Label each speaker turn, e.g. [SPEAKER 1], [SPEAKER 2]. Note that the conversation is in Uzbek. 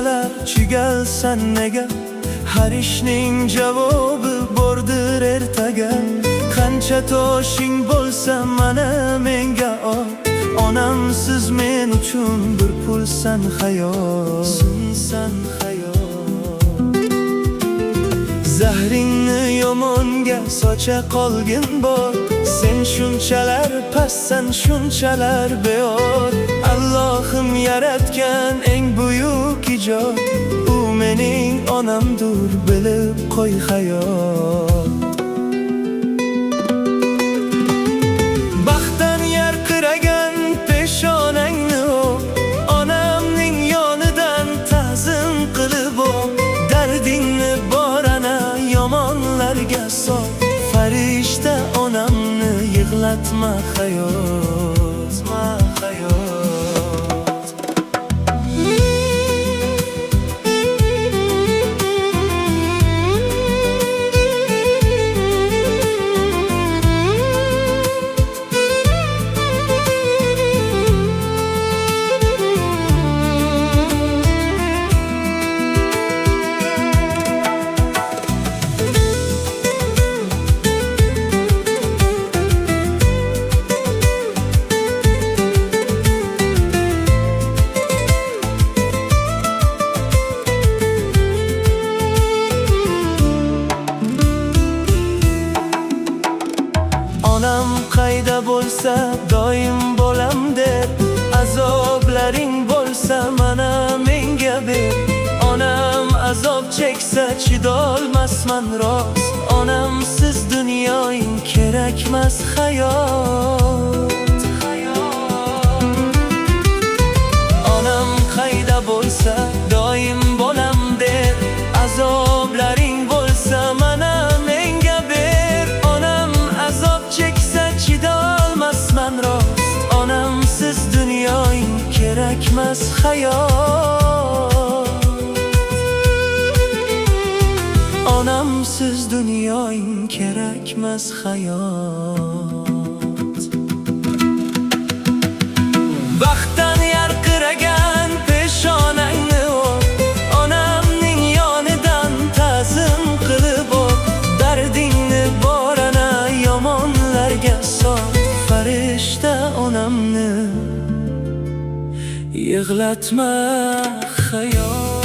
[SPEAKER 1] shunchalar chigalsan nega? Har ishning javobi bordir ertaga. Qancha toshing bo'lsa mana menga ol, onamsiz men uchun bir pulsan hayot. Zahringni yomonga socha qolgin bor, sen shunchalar pastsan, shunchalar beor. Allohim yaratgan eng buyuk ijod, u mening onamdur, bilib qo'y hayot. Baxtdan yarqiragan peshonangni o'p, onamning yonidan ta'zim qilib o'p. Dardingni bor ana yomonlarga sol, farishta onamni yig'latma hayot. Onam qayda bo'lsa doim bo'lam der, azoblaring bo'lsa mana menga ber. Onam azob cheksa chidolmasman rost, onamsiz dunyoing kerakmas hayot. Onam qayda bo'lsa doim bo'lam der, azoblaring bo'lsa mana menga ber. Onam azob cheksa chidolmasman rost, onamsiz dunyoing kerakmas hayot. Onamsiz dunyoing kerakmas hayot. Baxtdan yarqiragan peshonangni o'p, onamning yonidan ta'zim qilib o'p. Dardingni bor ana yomonlarga sol, farishta onamni yig'latma hayot.